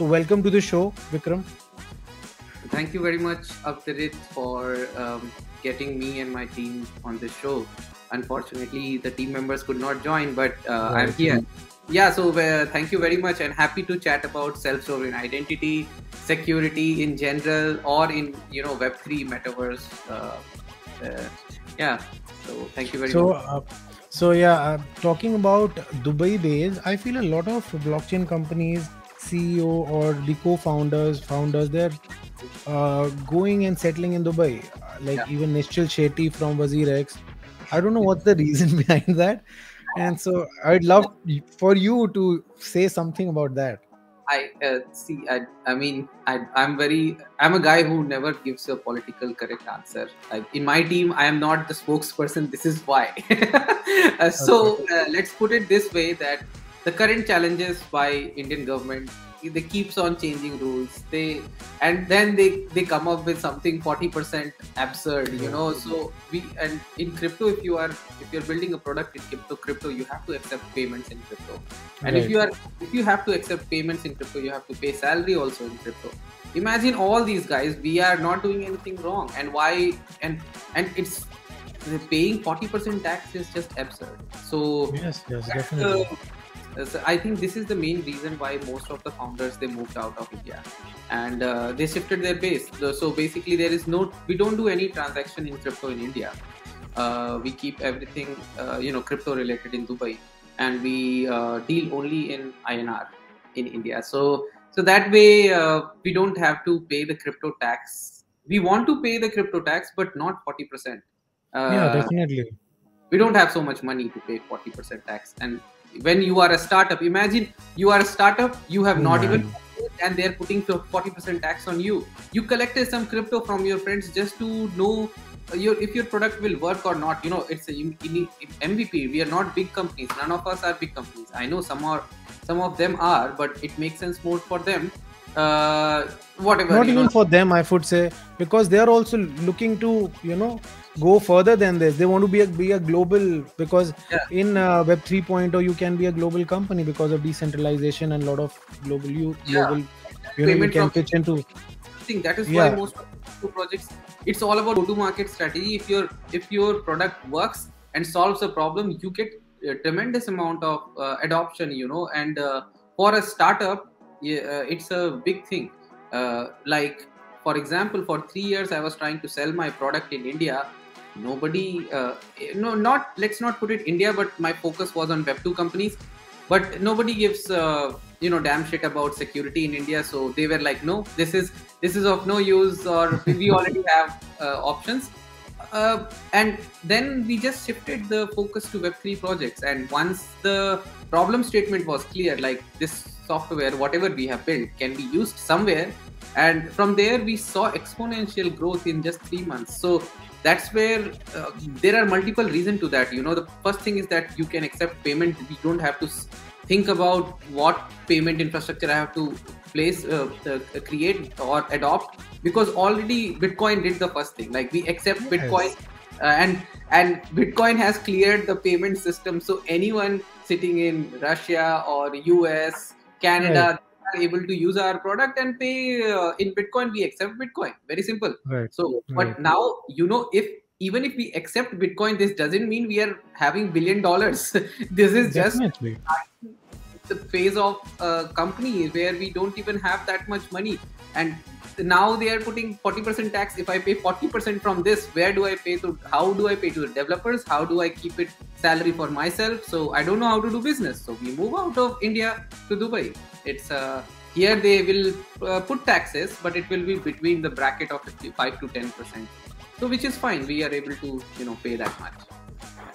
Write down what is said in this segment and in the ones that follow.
So welcome to the show, Vikram. Thank you very much, Avtarit, for getting me and my team on this show. Unfortunately, the team members could not join, but I'm Right. here. Yeah, so thank you very much, and happy to chat about self-sovereign identity, security in general, or in Web3 metaverse. Uh, yeah, so thank you very So, much. talking about Dubai base, I feel a lot of blockchain companies, CEO or the founders, they're going and settling in Dubai. Like Yeah. even Nishchal Shetty from Wazir X. I don't know what's the reason behind that. And so I'd love for you to say something about that. I see. I mean, I'm a guy who never gives a political correct answer. Like in my team, I am not the spokesperson. This is why. Okay. Let's put it this way: that the current challenges by Indian government, they keeps on changing rules. And then they come up with something 40% absurd. Right. So and in crypto, if you're building a product in crypto, you have to accept payments in crypto. And Right. if you have to accept payments in crypto, you have to pay salary also in crypto. Imagine all these guys, we are not doing anything wrong. And why? And it's paying 40% tax is just absurd. So Yes. Yes. that's Definitely. I think this is the main reason why most of the founders they moved out of India, and they shifted their base. So basically, we don't do any transaction in crypto in India. We keep everything crypto related in Dubai, and we deal only in INR in India. So that way we don't have to pay the crypto tax. We want to pay the crypto tax, but not 40%. Yeah. Uh, Definitely. we don't have so much money to pay 40% tax. And when you are a startup, imagine you are a startup, you have Oh not even, man. and they're putting 40% tax on you. You collected some crypto from your friends just to know if your product will work or not. It's a MVP. We are not big companies. None of us are big companies. I know some of them are, but it makes sense more for them. Whatever, Not even for them, I would say, because they are also looking to go further than this. They want to be a global, because yeah, in Web 3.0 you can be a global company because of decentralization and a lot of yeah. global you Payment can from pitch into. thing. That is why Yeah. most of the projects, it's all about go to market strategy. If your product works and solves a problem, you get a tremendous amount of adoption, and for a startup, yeah, it's a big thing. Like for example, for 3 years I was trying to sell my product in India. Nobody no not let's not put it India, but my focus was on Web2 companies. But nobody gives damn shit about security in India. So they were like, no, this is of no use, or we already have options. And then we just shifted the focus to Web3 projects. And once the problem statement was clear, like this software, whatever we have built, can be used somewhere. And from there, we saw exponential growth in just 3 months. So that's where there are multiple reasons to that. The first thing is that you can accept payment. We don't have to think about what payment infrastructure I have to place, create or adopt, because already Bitcoin did the first thing. Like we accept Bitcoin, Yes. and Bitcoin has cleared the payment system. So anyone sitting in Russia or US, Right. Canada, are able to use our product and pay in Bitcoin. We accept Bitcoin. Very simple. Right. So, Right. but now if even if we accept Bitcoin, this doesn't mean we are having $1 billion. This is just Definitely. the phase of a company where we don't even have that much money. And now they are putting 40% tax. If I pay 40% from this, where do I pay to? How do I pay to the developers? How do I keep it salary for myself? So I don't know how to do business. So we move out of India to Dubai. It's here they will put taxes, but it will be between the bracket of 5 to 10%. So which is fine. We are able to pay that much.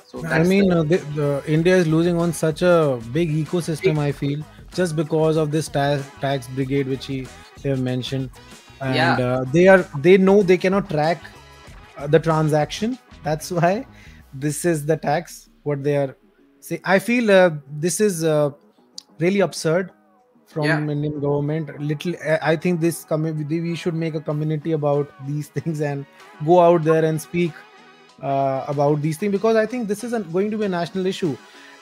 So I that's mean, the the India is losing on such a big ecosystem, I feel, just because of this tax brigade, which they have mentioned. And yeah. they know they cannot track the transaction. That's why this is the tax what they are say. I feel this is really absurd Yeah. from Indian government. Little I think this community, we should make a community about these things and go out there and speak about these things, because I think this is going to be a national issue.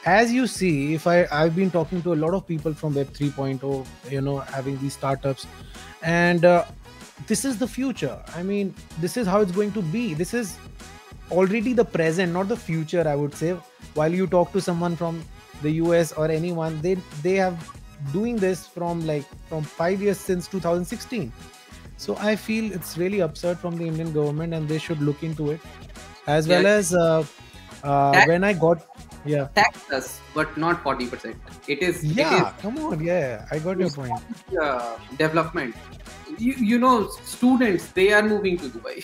as you see, if I've been talking to a lot of people from Web 3.0, having these startups, and this is the future. I mean, this is how it's going to be. This is already the present, not the future, I would say. While you talk to someone from the US or anyone, they have doing this from 5 years, since 2016. So I feel it's really absurd from the Indian government, and they should look into it, as Yeah, well as tax, when I got, yeah, tax us, but not 40%. It is yeah, come on, yeah, I got your point. development. Students, they are moving to Dubai.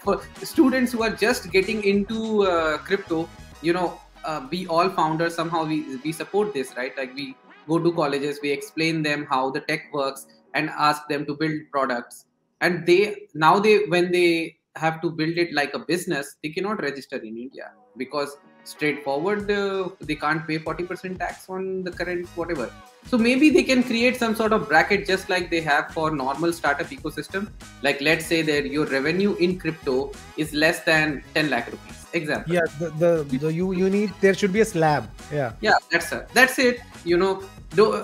For students who are just getting into crypto, we all founders somehow we support this, right? Like we go to colleges, we explain them how the tech works and ask them to build products. And they when they have to build it like a business, they cannot register in India because straightforward they can't pay 40% tax on the current whatever. So maybe they can create some sort of bracket just like they have for normal startup ecosystem. Like let's say that your revenue in crypto is less than 10 lakh rupees. Example. Yeah, the you need, there should be a slab. Yeah. Yeah, that's it.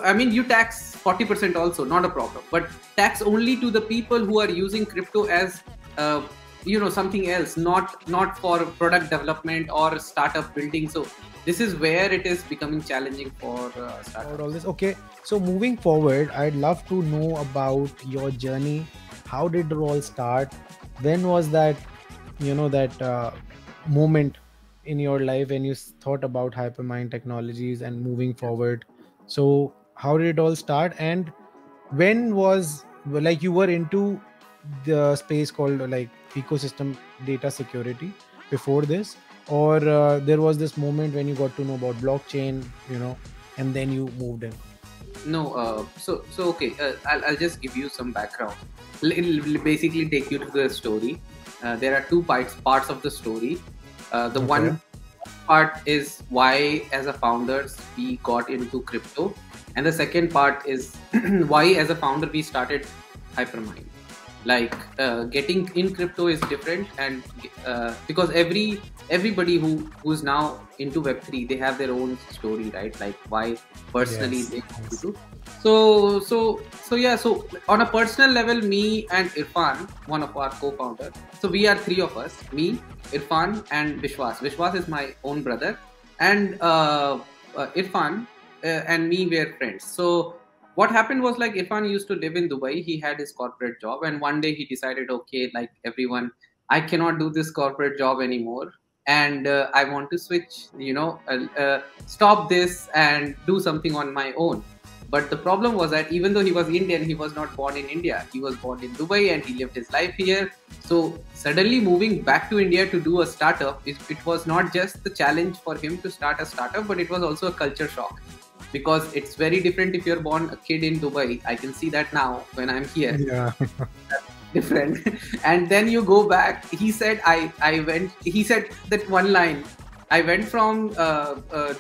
I mean, you tax 40% also, not a problem. But tax only to the people who are using crypto as something else, not for product development or startup building. So this is where it is becoming challenging for startups. All this. Okay, so moving forward, I'd love to know about your journey. How did it all start? When was that, moment in your life when you thought about Hypermind Technologies and moving forward? So how did it all start, and when was, like, you were into the space called like ecosystem data security before this, or there was this moment when you got to know about blockchain, and then you moved in? No, so okay. I'll just give you some background. It'll basically take you to the story. There are two parts of the story. The Okay. one part is why, as a founders, we got into crypto, and the second part is why, as a founder, we started Hypermind. Like getting in crypto is different, and because everybody who's now into Web3, they have their own story, right? Like why personally Yes. they Yes. do. So on a personal level, me and Irfan, one of our co-founders, so we are three of us: me, Irfan, and Vishwas is my own brother, and Irfan and me were friends. So what happened was, like, Irfan used to live in Dubai. He had his corporate job, and one day he decided, okay, like everyone, I cannot do this corporate job anymore, and I want to switch. Stop this and do something on my own. But the problem was that even though he was Indian, he was not born in India. He was born in Dubai and he lived his life here. So suddenly moving back to India to do a startup, it was not just the challenge for him to start a startup, but it was also a culture shock, because it's very different if you're born a kid in Dubai. I can see that now when I'm here. Yeah. Different. And then you go back. He said he said that one line, I went from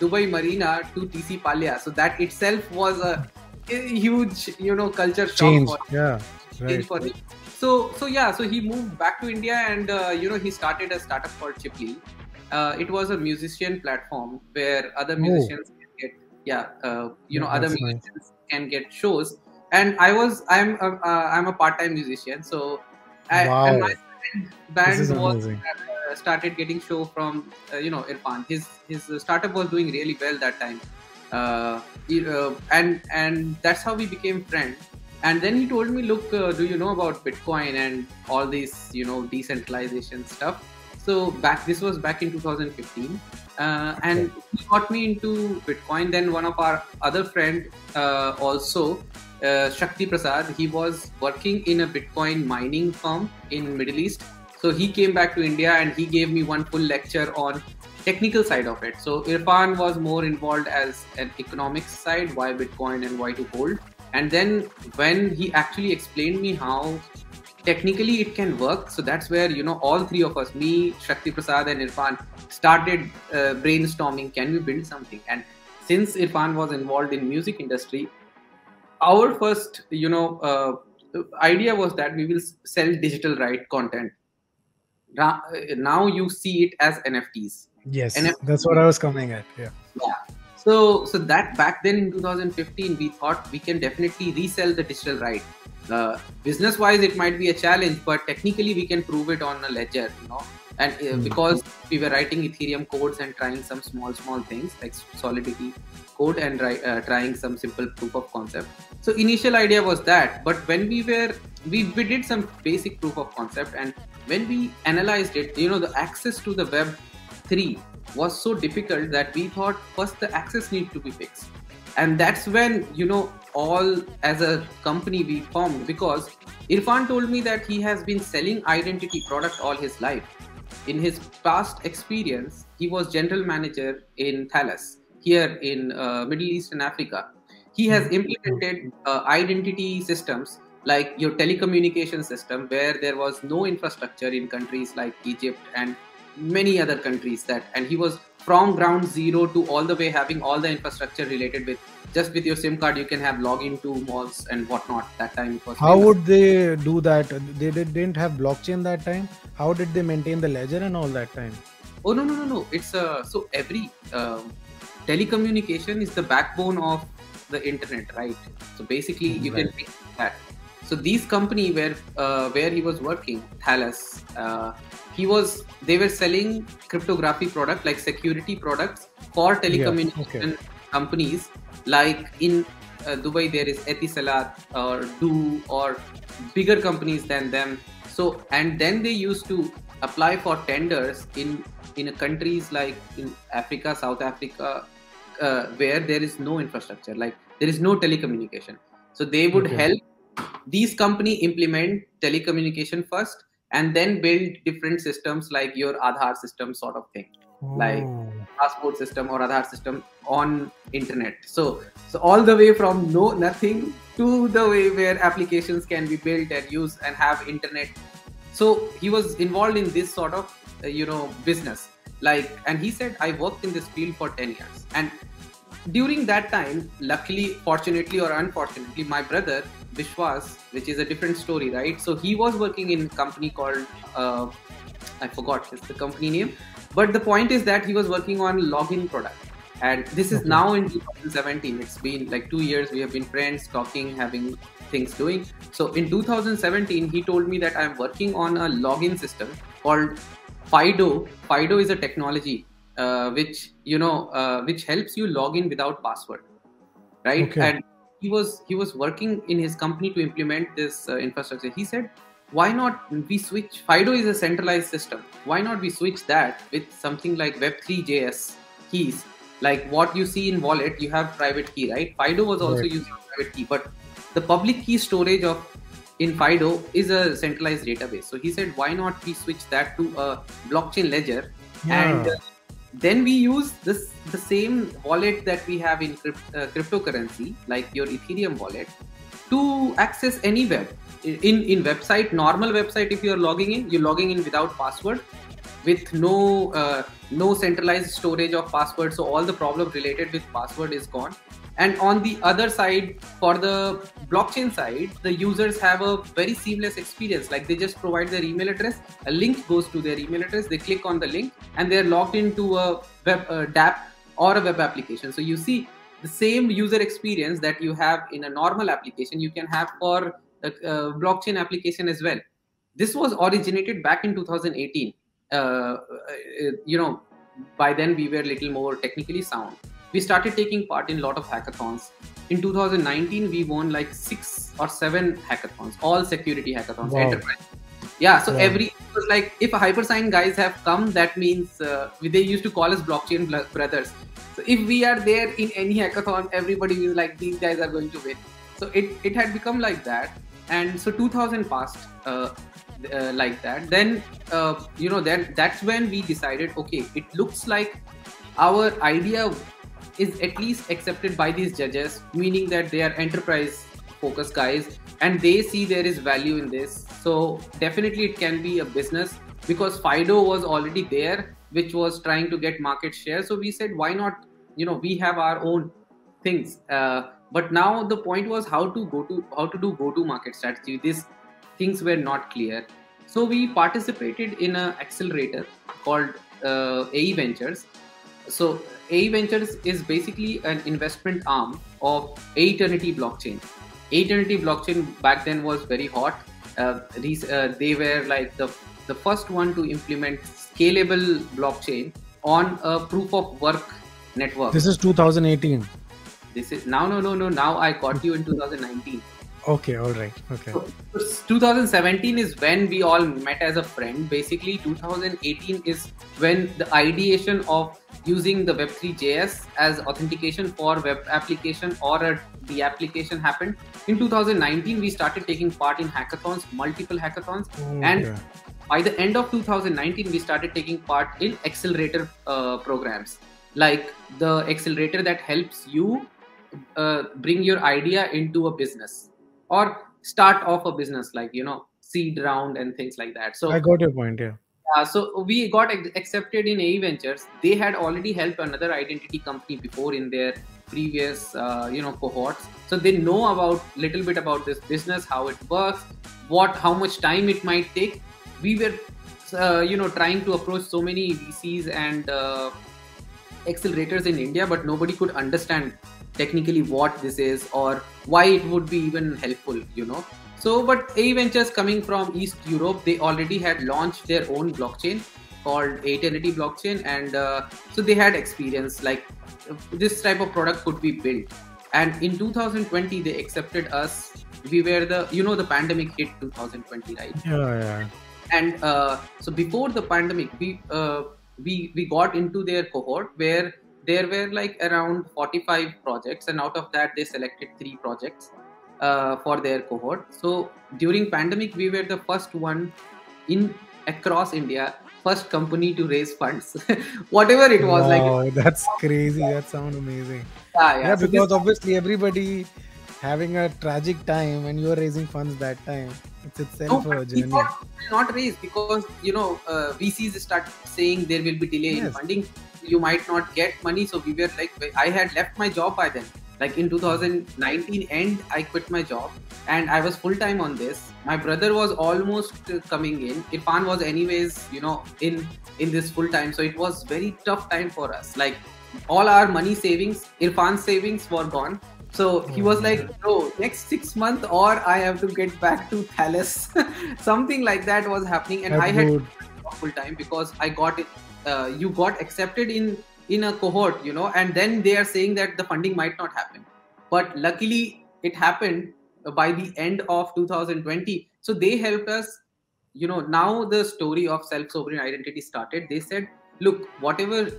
Dubai Marina to TC Palya. So that itself was a huge, culture shock Change. for Yeah. change Right. for him. So he moved back to India, and he started a startup called Chiply. It was a musician platform where other musicians can get, other That's nice. musicians can get shows. And I'm a part-time musician, so Wow. and my This band is was amazing. started getting show from Irfan. His startup was doing really well that time, and that's how we became friends. And then he told me, look, do you know about Bitcoin and all these decentralization stuff? So this was back in 2015, and he got me into Bitcoin. Then one of our other friend also. Shakti Prasad, he was working in a Bitcoin mining firm in Middle East. So he came back to India and he gave me one full lecture on technical side of it. So Irfan was more involved as an economics side, why Bitcoin and why to hold. And then when he actually explained me how technically it can work, so that's where all three of us, me, Shakti Prasad, and Irfan, started brainstorming. Can we build something? And since Irfan was involved in music industry, our first idea was that we will sell digital right content. Now you see it as NFTs. Yes, NFT, that's what I was coming at. Yeah. yeah. So that back then in 2015, we thought we can definitely resell the digital right. Business wise, it might be a challenge, but technically we can prove it on a ledger, you know. And because we were writing Ethereum codes and trying some small things like Solidity code and trying some simple proof of concept. So initial idea was that, but when we we did some basic proof of concept, and when we analyzed it, you know, the access to the web 3 was so difficult that we thought first the access need to be fixed. And that's when, you know, all as a company we formed, because Irfan told me that he has been selling identity product all his life. In his past experience, he was general manager in Thales here in Middle East and Africa. He has implemented identity systems like your telecommunication system, where there was no infrastructure in countries like Egypt and many other countries, that, and he was from ground zero to all the way having all the infrastructure related with, just with your SIM card you can have login to malls and whatnot. That time it was How famous. would they do that? Didn't have blockchain that time. How did they maintain the ledger and all that time? Oh no, it's so every telecommunication is the backbone of the internet, right? So basically you can think that. So these company where he was working, Thales, they were selling cryptography product like security products for telecommunication companies. Like in Dubai there is Etisalat or Do or bigger companies than them. So, and then they used to apply for tenders in countries like in Africa, South Africa, where there is no infrastructure, like there is no telecommunication. So they would help these company implement telecommunication first and then build different systems like your Aadhaar system sort of thing, like passport system or Aadhaar system on internet. So all the way from nothing to the way where applications can be built and used and have internet. So he was involved in this sort of business, like, and he said, I worked in this field for 10 years. And during that time, luckily, fortunately or unfortunately, my brother Vishwas, which is a different story, right? So he was working in a company called I forgot the company name, but the point is that he was working on login product. And this is now in 2017. It's been like 2 years. We have been friends, talking, having things doing. So in 2017, he told me that I'm working on a login system called Fido. Fido is a technology which helps you log in without password, right? And he was working in his company to implement this infrastructure. He said, why not we switch? Fido is a centralized system. Why not we switch that with something like Web3.js keys? Like what you see in wallet, you have private key, right? Fido was also using private key, but the public key storage in Fido is a centralized database. So he said, why not we switch that to a blockchain ledger? And then we use the same wallet that we have in cryptocurrency, like your Ethereum wallet, to access any web. In website, normal website, if you're logging in without password, with no centralized storage of password. So all the problem related with password is gone. And on the other side, for the blockchain side, the users have a very seamless experience. Like they just provide their email address, a link goes to their email address, they click on the link, and they're logged into a web dApp or a web application. So you see the same user experience that you have in a normal application, you can have for a blockchain application as well. This was originated back in 2018. By then we were a little more technically sound. We started taking part in a lot of hackathons. In 2019, we won like 6 or 7 hackathons, all security hackathons, enterprise. Yeah, so every was like, if a Hypersign guys have come, that means they used to call us blockchain brothers. So if we are there in any hackathon, everybody is like, these guys are going to win. So it had become like that. And so 2000 passed like that. Then that's when we decided, okay, it looks like our idea is at least accepted by these judges, meaning that they are enterprise focused guys and they see there is value in this. So definitely it can be a business, because Fido was already there, which was trying to get market share. So we said, why not, we have our own things. But now the point was how to do go-to-market strategy. These things were not clear. So we participated in an accelerator called AE Ventures. So A Ventures is basically an investment arm of Eternity blockchain. Eternity blockchain back then was very hot. They were like the first one to implement scalable blockchain on a proof of work network. This is 2018. This is now no. Now I got you in 2019. Okay, all right. Okay. So 2017 is when we all met as a friend. Basically, 2018 is when the ideation of using the Web3.js as authentication for web application or the application happened. In 2019, we started taking part in hackathons, multiple hackathons, and by the end of 2019, we started taking part in accelerator programs, like the accelerator that helps you bring your idea into a business or start off a business, like seed round and things like that. So I got your point. Yeah. so we got accepted in A Ventures. They had already helped another identity company before in their previous cohorts, so they know about little bit about this business, how it works, how much time it might take. We were trying to approach so many VCs and accelerators in India, but nobody could understand technically what this is or why it would be even helpful. So, but A Ventures, coming from East Europe, they already had launched their own blockchain called Eternity blockchain, and so they had experience like this type of product could be built. And in 2020, they accepted us. We were the pandemic hit 2020, right? Yeah. And so before the pandemic, we got into their cohort where there were like around 45 projects, and out of that they selected 3 projects for their cohort. So during pandemic, we were the first one in across India, first company to raise funds. Whatever it was. Wow, like that's crazy. That sounds amazing. yeah, So because obviously everybody having a tragic time and you are raising funds that time, it's itself a journey. Not raise, because VCs start saying there will be delay in funding, you might not get money. So we were like, I had left my job by then. Like in 2019 end, I quit my job and I was full time on this. My brother was almost coming in. Irfan was anyways, in this full time. So it was very tough time for us. Like all our money savings, Irfan's savings were gone. So he was like, bro, next 6 months or I have to get back to Thales. Something like that was happening. And I had full time because I got it. You got accepted in a cohort, and then they are saying that the funding might not happen. But luckily it happened by the end of 2020. So they helped us. Now the story of self-sovereign identity started. They said, look, whatever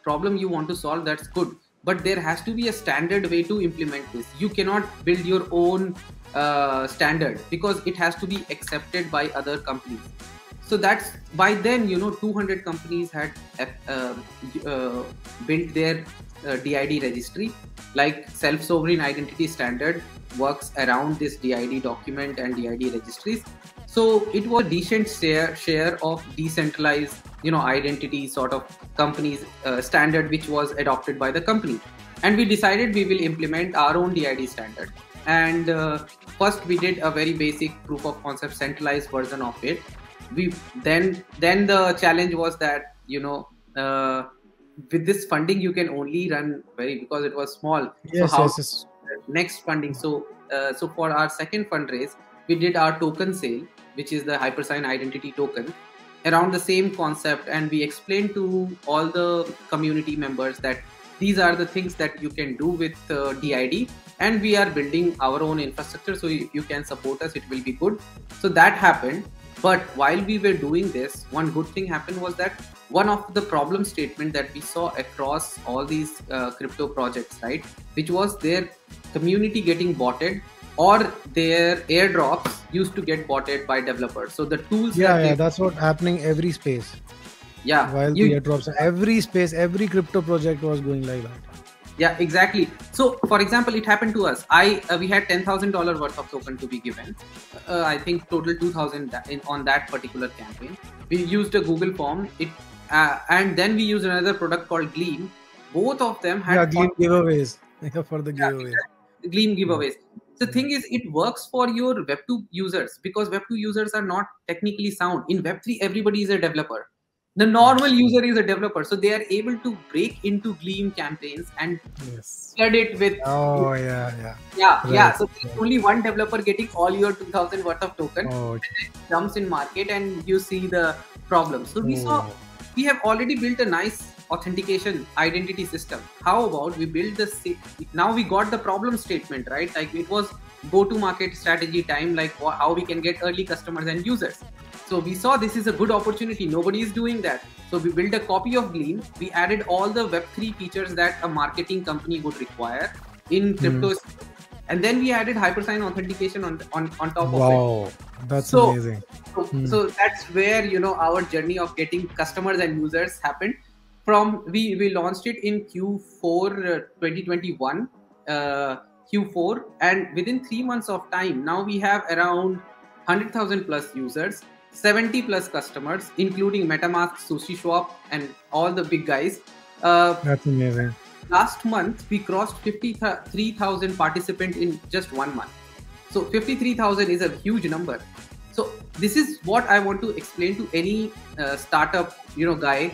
problem you want to solve, that's good. But there has to be a standard way to implement this. You cannot build your own standard because it has to be accepted by other companies. So that's by then, 200 companies had built their DID registry. Like self-sovereign identity standard works around this DID document and DID registries. So it was a decent share of decentralized, identity sort of companies standard, which was adopted by the company. And we decided we will implement our own DID standard. And first we did a very basic proof of concept centralized version of it. We then the challenge was that with this funding you can only run because it was small. Yes. Next funding. So for our second fundraise, we did our token sale, which is the Hypersign identity token, around the same concept, and we explained to all the community members that these are the things that you can do with DID, and we are building our own infrastructure, so you can support us, it will be good. So that happened. But while we were doing this, one good thing happened was that one of the problem statement that we saw across all these crypto projects, right, which was their community getting botted, or their airdrops used to get botted by developers. So the tools that's what happening every space. While the airdrops, every space, every crypto project was going like that. Yeah, exactly. So for example, it happened to us. We had $10,000 worth of token to be given. I think total 2,000 on that particular campaign. We used a Google form. And then we used another product called Gleam. Both of them had Gleam giveaways for the giveaways. Gleam giveaways. The thing is, it works for your Web2 users because Web2 users are not technically sound. In Web3, everybody is a developer. The normal user is a developer, so they are able to break into Gleam campaigns and Yes. flood it with. Oh yeah, yeah. Yeah. Right. So there's only one developer getting all your 2,000 worth of token. Oh, It jumps in market and you see the problem. So oh. we have already built a nice authentication identity system. How about we build now we got the problem statement, right? Like it was go to market strategy time, like how we can get early customers and users. So we saw this is a good opportunity. Nobody is doing that. So we built a copy of Gleam. We added all the Web3 features that a marketing company would require in crypto. And then we added hypersign authentication on top of it. Wow, that's amazing. So that's where our journey of getting customers and users happened. From we launched it in Q4 2021, Q4, and within 3 months of time, now we have around 100,000 plus users, 70 plus customers, including MetaMask, SushiSwap, and all the big guys. That's amazing. Last month, we crossed 53,000 participants in just 1 month. So 53,000 is a huge number. So this is what I want to explain to any startup, guy.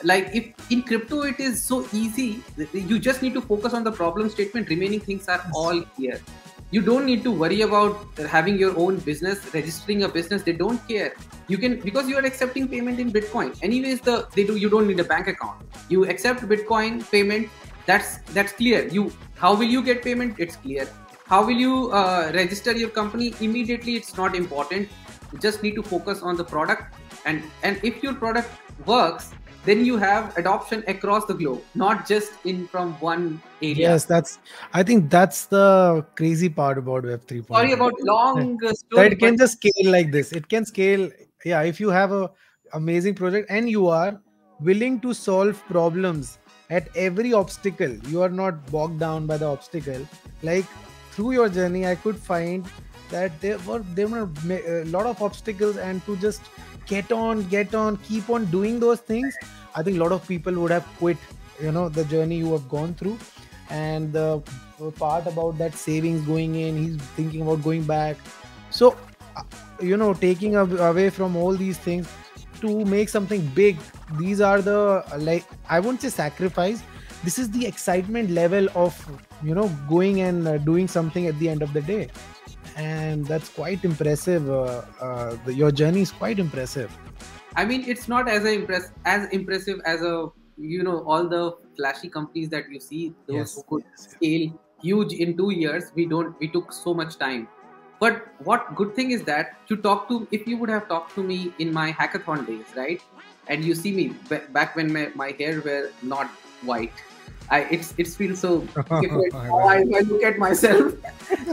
Like if in crypto it is so easy, you just need to focus on the problem statement. Remaining things are all here. You don't need to worry about having your own business, registering a business. They don't care. You can, because you are accepting payment in Bitcoin. Anyways, you don't need a bank account. You accept Bitcoin payment. That's clear. How will you get payment? It's clear. How will you register your company? Immediately, it's not important. You just need to focus on the product, and if your product works, then you have adoption across the globe, not just from one area. Yes, I think that's the crazy part about Web 3.0. Sorry about long story. That it can just scale like this. It can scale. Yeah, if you have a amazing project and you are willing to solve problems at every obstacle, you are not bogged down by the obstacle. Like through your journey, I could find that there were a lot of obstacles, and to just get on, keep on doing those things. I think a lot of people would have quit, the journey you have gone through. And the part about that savings going in, he's thinking about going back. So, taking away from all these things to make something big, these are the, like, I won't say sacrifice. This is the excitement level of, going and doing something at the end of the day. And that's quite impressive. Your journey is quite impressive. I mean, it's not as impressive as all the flashy companies that you see, those who could scale huge in 2 years. We took so much time. But what good thing is that if you would have talked to me in my hackathon days, right? And you see me back when my hair were not white. It feels so different. I look at myself.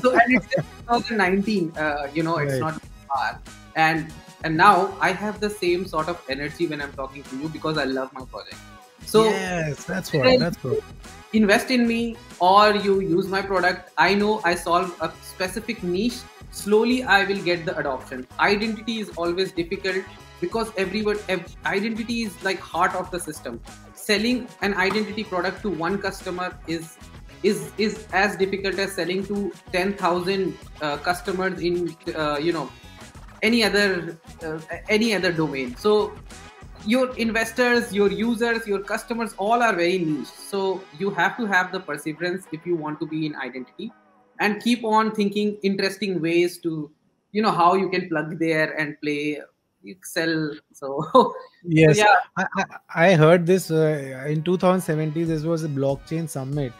So, and it's 2019. It's not far. And now I have the same sort of energy when I'm talking to you because I love my project. So yes, that's what. Invest in me, or you use my product. I know I solve a specific niche. Slowly, I will get the adoption. Identity is always difficult because identity is like heart of the system. Selling an identity product to one customer is as difficult as selling to 10,000 customers in any other domain. So your investors, your users, your customers, all are very niche. So you have to have the perseverance if you want to be in identity, and keep on thinking interesting ways to how you can plug there and play, sell. So yes, so yeah. I heard this in 2017. This was a blockchain summit,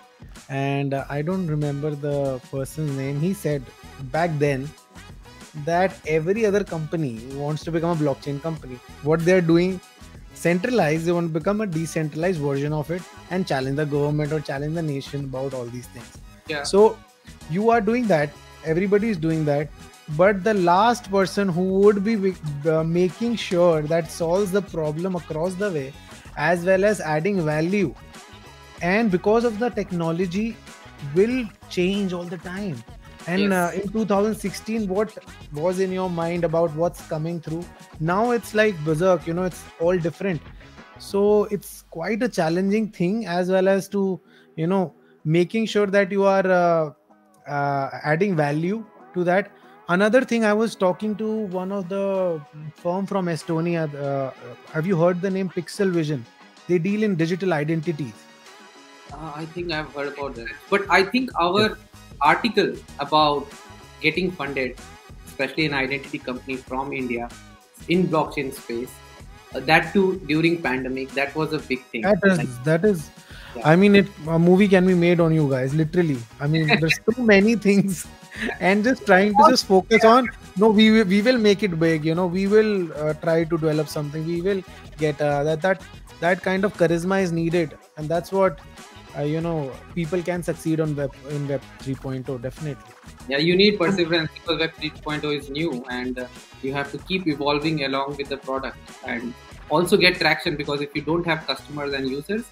and I don't remember the person's name. He said back then that every other company wants to become a blockchain company. What they're doing, centralized, they want to become a decentralized version of it and challenge the government or challenge the nation about all these things. Yeah. So you are doing that, everybody is doing that, but the last person who would be making sure that solves the problem across the way, as well as adding value, and because of the technology will change all the time. And in 2016, what was in your mind about what's coming through? Now it's like berserk, it's all different. So it's quite a challenging thing, as well as to, making sure that you are adding value to that. Another thing, I was talking to one of the firm from Estonia. Have you heard the name Pixel Vision? They deal in digital identities. I think I've heard about that. But I think our Yeah. article about getting funded, especially an identity company from India in blockchain space, that too during pandemic, that was a big thing. Like, That is. yeah. I mean, a movie can be made on you guys, literally. I mean, there's so many things, and just trying to just focus on. No, we will make it big. We will try to develop something. We will get that kind of charisma is needed, and that's what people can succeed on Web 3.0, definitely. Yeah, you need perseverance because Web 3.0 is new, and you have to keep evolving along with the product and also get traction, because if you don't have customers and users,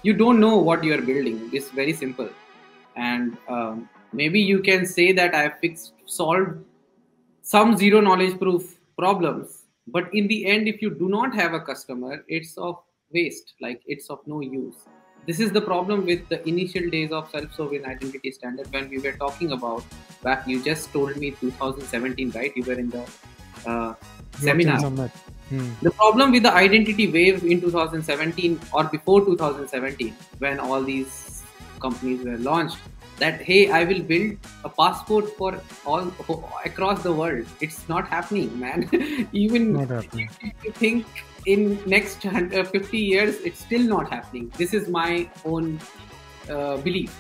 you don't know what you are building. It's very simple. And maybe you can say that I have solved some zero knowledge proof problems, but in the end, if you do not have a customer, it's of waste, like it's of no use. This is the problem with the initial days of self-sovereign identity standard. When we were talking about back, you just told me 2017, right? You were in the Blockchain seminar. Summit. The problem with the identity wave in 2017 or before 2017, when all these companies were launched, that hey, I will build a passport for all across the world. It's not happening, man. Even Not happening. if you think in next 50 years, it's still not happening. This is my own belief.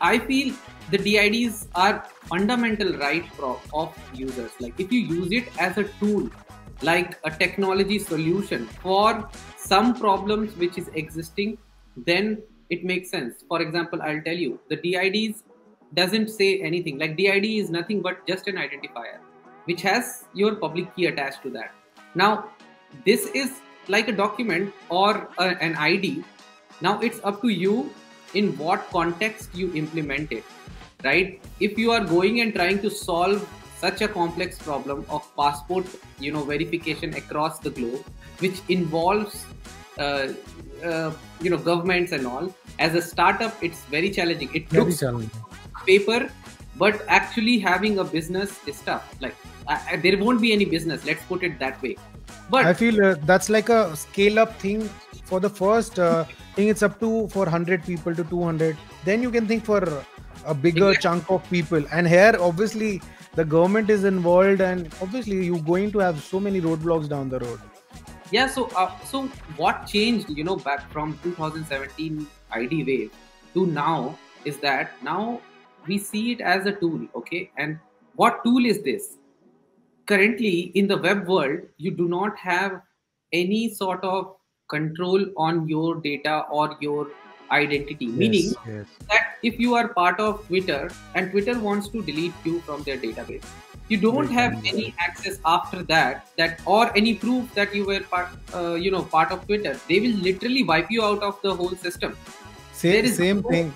I feel the DIDs are fundamental right of users. Like if you use it as a tool, like a technology solution for some problems which is existing, then it makes sense. For example, I'll tell you, the DIDs doesn't say anything. Like DID is nothing but just an identifier which has your public key attached to that. Now this is like a document or an ID. Now it's up to you in what context you implement it, right? If you are going and trying to solve such a complex problem of passport verification across the globe, which involves governments and all, as a startup it's very challenging. It Very looks challenging. paper, but actually having a business is tough. Like there won't be any business, let's put it that way. But I feel that's like a scale up thing. For the first thing, it's up to for 100 people to 200. Then you can think for a bigger Exactly. chunk of people. And here, obviously, the government is involved, and obviously, you're going to have so many roadblocks down the road. Yeah, so what changed back from 2017 ID wave to now is that now we see it as a tool. Okay, and what tool is this? Currently in the web world, you do not have any sort of control on your data or your identity, meaning Yes, yes. that if you are part of Twitter and Twitter wants to delete you from their database, you don't They have can. any access after that or any proof that you were part of Twitter. They will literally wipe you out of the whole system. There is Same no, thing.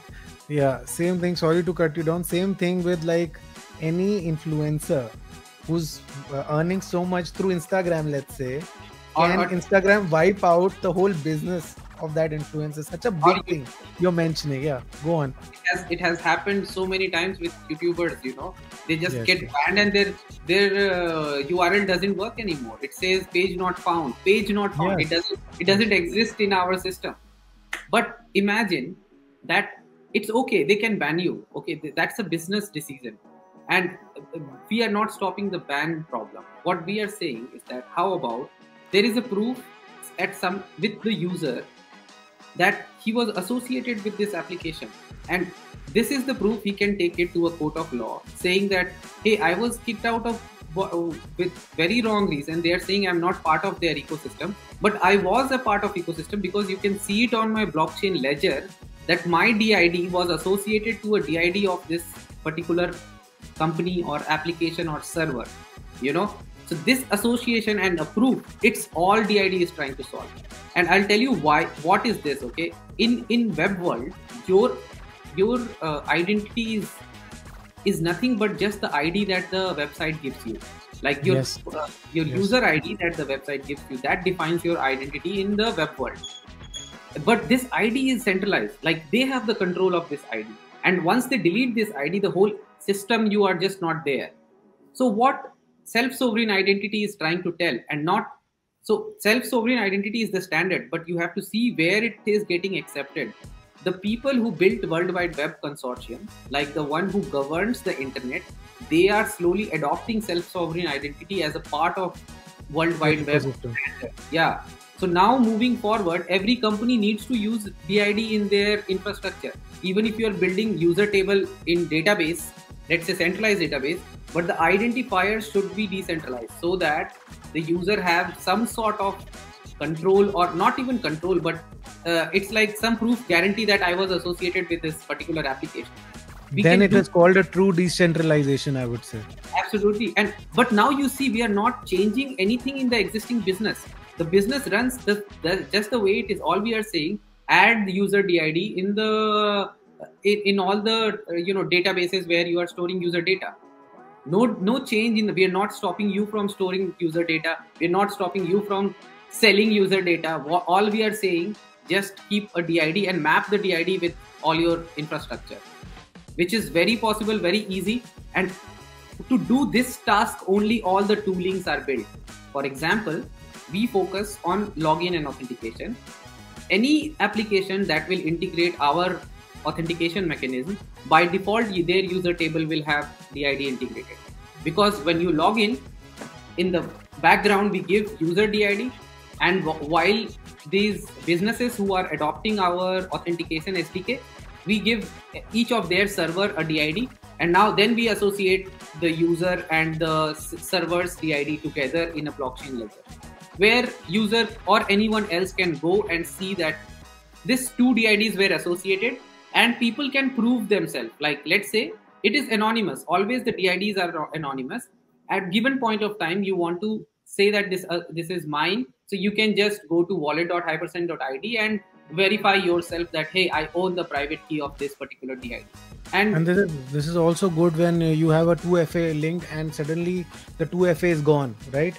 Yeah, same thing. Sorry to cut you down. Same thing with like any influencer who's earning so much through Instagram, let's say, can or Instagram wipe out the whole business of that influencer? Such a or big thing you're mentioning. Yeah, go on. it has happened so many times with YouTubers. They just Yes, get yes. banned and their URL doesn't work anymore. It says page not found. Page not found. Yes. It doesn't exist in our system. But imagine that it's okay. They can ban you. Okay, that's a business decision, and we are not stopping the ban problem. What we are saying is that how about there is a proof at some with the user that he was associated with this application, and this is the proof. He can take it to a court of law saying that hey, I was kicked out of with very wrong reason. They are saying I'm not part of their ecosystem, but I was a part of ecosystem because you can see it on my blockchain ledger that my DID was associated to a DID of this particular company or application or server. So this association and a proof, it's all DID is trying to solve. And I'll tell you why. What is this? Okay, in web world, your identity is nothing but just the ID that the website gives you. Like your Yes. your Yes. user ID that the website gives you, that defines your identity in the web world. But this ID is centralized. Like they have the control of this ID, and once they delete this ID, the whole system, you are just not there. So what self-sovereign identity is trying to tell, and not so self-sovereign identity is the standard, but you have to see where it is getting accepted. The people who built World Wide Web Consortium, like the one who governs the internet, they are slowly adopting self-sovereign identity as a part of World Wide Web. Yeah. So now moving forward, every company needs to use DID in their infrastructure. Even if you are building user table in database, let's say centralized database, but the identifiers should be decentralized so that the user have some sort of control, or not even control, but it's like some proof guarantee that I was associated with this particular application. Then it is called a true decentralization, I would say. Absolutely. But now you see, we are not changing anything in the existing business. The business runs just the way it is. All we are saying, add the user DID in all the databases where you are storing user data. No change we are not stopping you from storing user data. We're not stopping you from selling user data. All we are saying, just keep a DID and map the DID with all your infrastructure, which is very possible, very easy. And to do this task, only all the toolings are built. For example, we focus on login and authentication. Any application that will integrate our authentication mechanism, by default, their user table will have DID integrated. Because when you log in the background, we give user DID. And while these businesses who are adopting our authentication SDK, we give each of their server a DID, and now then we associate the user and the server's DID together in a blockchain ledger, where user or anyone else can go and see that these two DIDs were associated, and people can prove themselves. Like, let's say it is anonymous. Always the DIDs are anonymous. At given point of time, you want to say that this is mine, so you can just go to wallet.hypercent.id and verify yourself that, hey, I own the private key of this particular DID. And this is also good when you have a 2FA link and suddenly the 2FA is gone, right?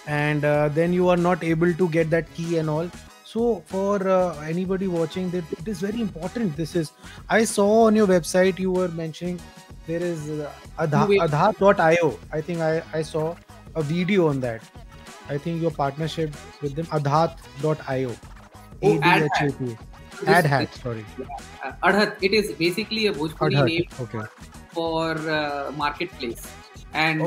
And then you are not able to get that key and all. So for anybody watching, that it is very important. I saw on your website you were mentioning there is Aadhaar.io. I think I saw a video on that. I think your partnership with them, Aadhaar.io. AdHat, sorry. Aadhaar. It is basically a Bhojpuri name for marketplace. And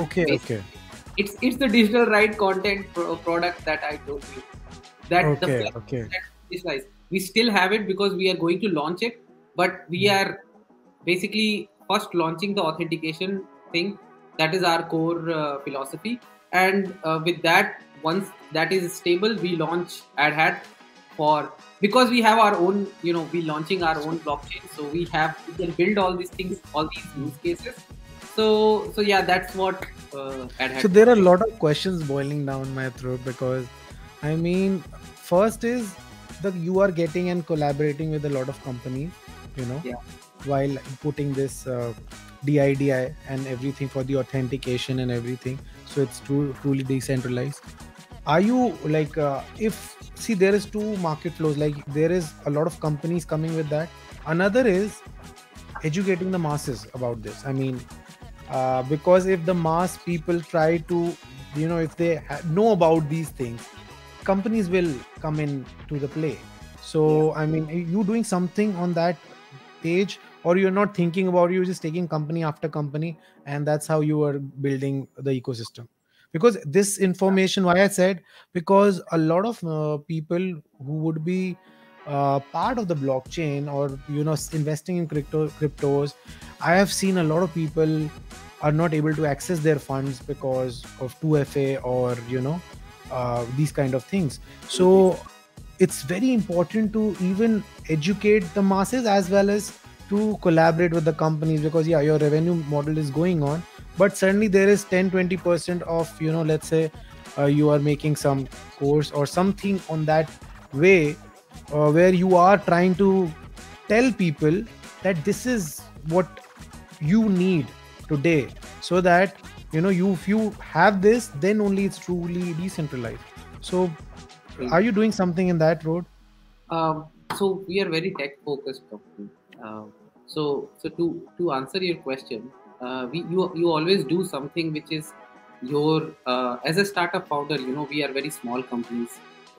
it's the digital right content product that I told you. We still have it because we are going to launch it, but we are basically first launching the authentication thing. That is our core philosophy. And with that, once that is stable, we launch AdHat because we have our own, we launching our own blockchain. So we can build all these things, all these use cases. So yeah, that's what AdHat. So there are a lot of questions boiling down my throat, because I mean, first is that you are getting and collaborating with a lot of companies, while putting this DID and everything for the authentication and everything. So it's truly decentralized. Are you like, there is two market flows, like there is a lot of companies coming with that. Another is educating the masses about this. I mean, because if the mass people try to, if they know about these things, companies will come in to the play. So, I mean, you doing something on that page, or you're not thinking about, you're just taking company after company, and that's how you are building the ecosystem? Because this information, why I said, because a lot of people who would be part of the blockchain, or investing in cryptos, I have seen a lot of people are not able to access their funds because of 2FA or these kind of things. So it's very important to even educate the masses as well as to collaborate with the companies, because your revenue model is going on, but certainly there is 10-20% of let's say you are making some course or something on that way, where you are trying to tell people that this is what you need today, so that if you have this, then only it's truly decentralized. So are you doing something in that road? So we are very tech focused company. So to answer your question, you always do something which is your as a startup founder, we are very small companies,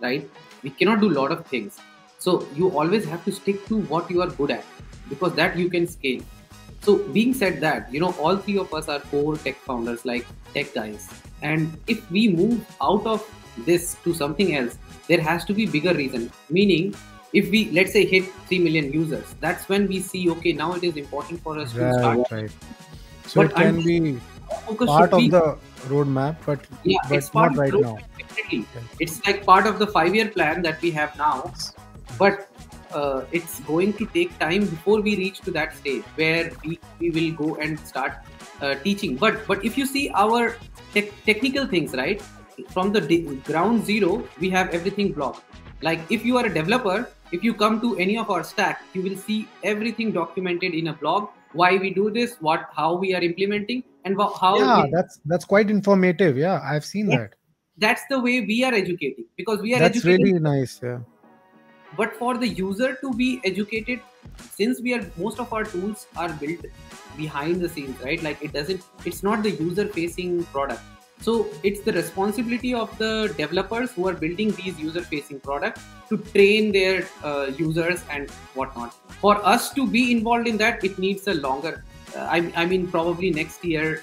right? We cannot do a lot of things. So you always have to stick to what you are good at, because that you can scale. So being said that, all three of us are core tech founders, like tech guys. And if we move out of this to something else, there has to be bigger reason. Meaning, if we, let's say, hit 3 million users, that's when we see, okay, now it is important for us to Right, start. right. So But it can until be focus part should of be, the roadmap, yeah, it's part not of the right now. roadmap, definitely. Okay. It's like part of the 5-year plan that we have now, but it's going to take time before we reach to that stage where we will go and start teaching. But if you see our technical things, right, from the ground zero, we have everything blocked. Like if you are a developer, if you come to any of our stack, you will see everything documented in a blog, why we do this, how we are implementing, and how Yeah, it. that's quite informative. Yeah, I've seen that, that. that's the way we are educating, because we are That's educating. really nice. Yeah. But for the user to be educated, since most of our tools are built behind the scenes, right? Like it's not the user facing product. So it's the responsibility of the developers who are building these user facing products to train their users and whatnot. For us to be involved in that, it needs a longer, I mean, probably next year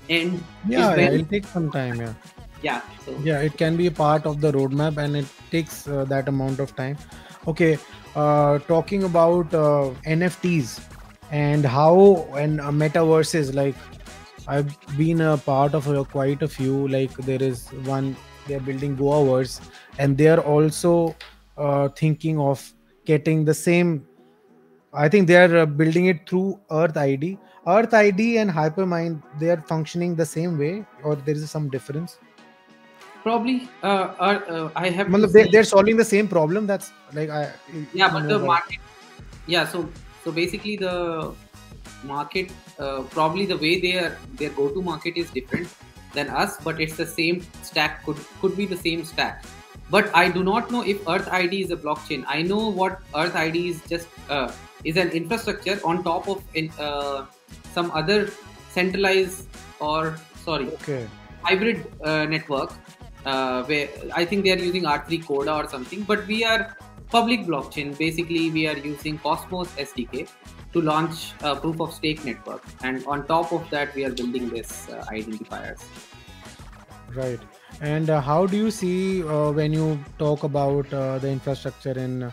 end Yeah, is yeah, when. it'll take some time. Yeah. Yeah, so Yeah, it can be a part of the roadmap, and it takes that amount of time. Okay, talking about NFTs and how and metaverses, like I've been a part of quite a few. Like there is one, they're building Goaverse, and they're also thinking of getting the same. I think they're building it through Earth ID. Earth ID and Hypermind, they are functioning the same way, or there is some difference? probably I have to Matlab see. they're solving the same problem. That's like Yeah, if you but know the about. market. Yeah, so basically the market, probably the way their go to market is different than us, but it's the same stack, could be the same stack. But I do not know if Earth ID is a blockchain. I know what Earth ID is, just is an infrastructure on top of some other centralized, or sorry, Okay. hybrid network, where I think they are using R3 Coda or something. But we are public blockchain. Basically, we are using Cosmos SDK to launch a proof of stake network, and on top of that, we are building this identifiers. Right. And how do you see when you talk about the infrastructure in,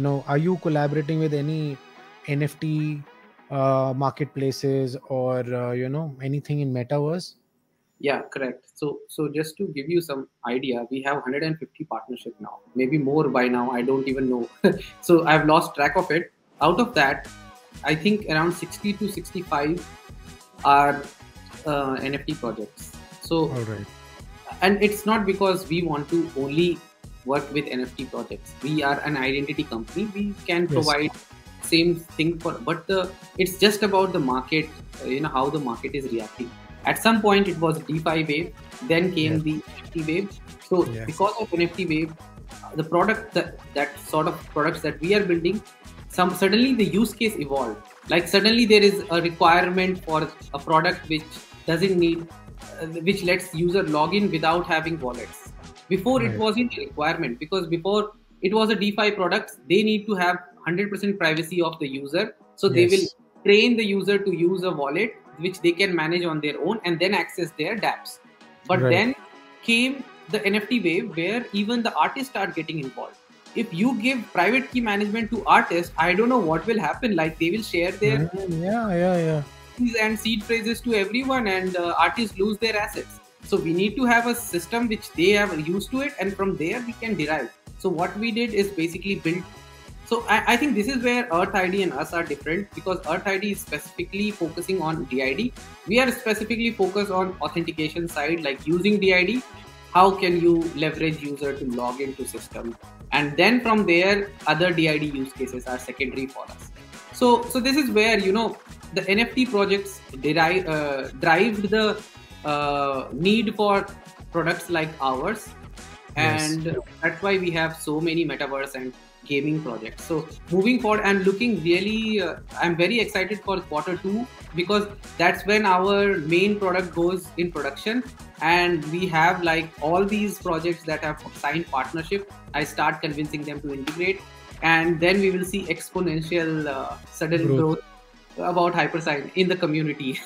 are you collaborating with any NFT marketplaces or, anything in metaverse? Yeah, correct. So just to give you some idea, we have 150 partnership now, maybe more by now. I don't even know. So I've lost track of it. Out of that, I think around 60 to 65 are NFT projects. So, All right. and it's not because we want to only work with NFT projects. We are an identity company. We can Yes. provide same thing for, but it's just about the market. How the market is reacting. At some point, it was DeFi wave. Then came Yes. the NFT wave. So Yes. because of NFT wave, the product that sort of products that we are building, suddenly the use case evolved. Like suddenly there is a requirement for a product which doesn't need, which lets user log in without having wallets. Before it Right. wasn't a requirement, because before it was a DeFi product, they need to have 100% privacy of the user. So they will Yes. train the user to use a wallet which they can manage on their own and then access their dApps. But Right. then came the NFT wave where even the artists start getting involved. If you give private key management to artists, I don't know what will happen. Like they will share their Yeah, yeah, yeah. keys and seed phrases to everyone, and artists lose their assets. So we need to have a system which they are used to it, and from there we can derive. So what we did is basically build. So I think this is where Earth ID and us are different, because Earth ID is specifically focusing on DID. We are specifically focused on authentication side, like using DID. How can you leverage user to log into system? And then from there, other DID use cases are secondary for us. So this is where the NFT projects drive the need for products like ours, Yes. and that's why we have so many metaverse and gaming projects. So moving forward, I'm looking really, I'm very excited for Q2 because that's when our main product goes in production, and we have like all these projects that have signed partnership. I start convincing them to integrate, and then we will see exponential sudden growth about Hypersign in the community.